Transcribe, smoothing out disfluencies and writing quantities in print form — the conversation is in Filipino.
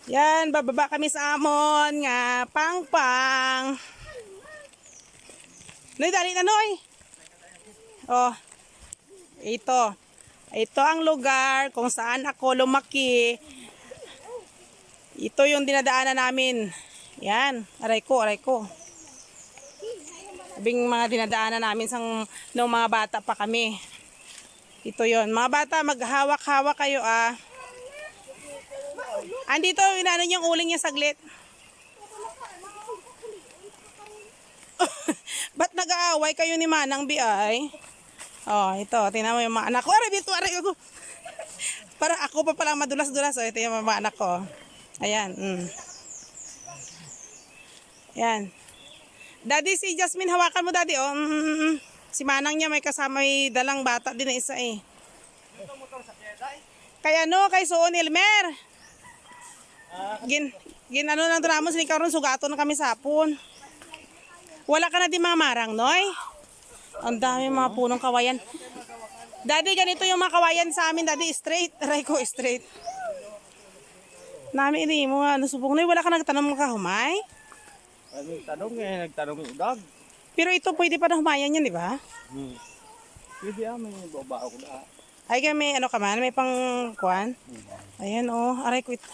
Yan, bababa kami sa amon nga pangpang. Noy, dali na noy. Oh, ito. Ito ang lugar kung saan ako lumaki. Ito yung dinadaanan namin. Yan, aray ko, aray ko. Sabing mga dinadaanan namin nung mga bata pa kami. Ito yon. Mga bata, maghawak-hawak kayo ah. Andito, inano niyang uling niya saglit. Ba't nag-aaway kayo ni Manang Biay? Oh, ito. Tingnan mo yung mga anak ko. Aray, bito, aray ako. Para ako pa palang madulas-dulas. Oh, ito yung mga anak ko. Ayan. Ayan. Daddy, si Jasmine, hawakan mo, Daddy. Oh, Si Manang niya may kasama, may dalang bata din na isa eh. Kaya no, kay Suon Elmer. Ano lang drama, sinikaroon, sugato na kami sa hapon. Wala ka na din mga marang, Noy? Ang dami mga punong kawayan. Daddy, ganito yung mga kawayan sa amin, Daddy, straight. Aray ko, straight. Nami, ini mo nga, nasubong, Noy, wala ka nagtanong mga humay? Nagtanong nagtanong yung udag. Pero ito pwede pa na humayan yan, di ba? Pwede may baba ako na. Ay, may ano ka man, may pang kuwan. Ayan, oh, aray ko ito.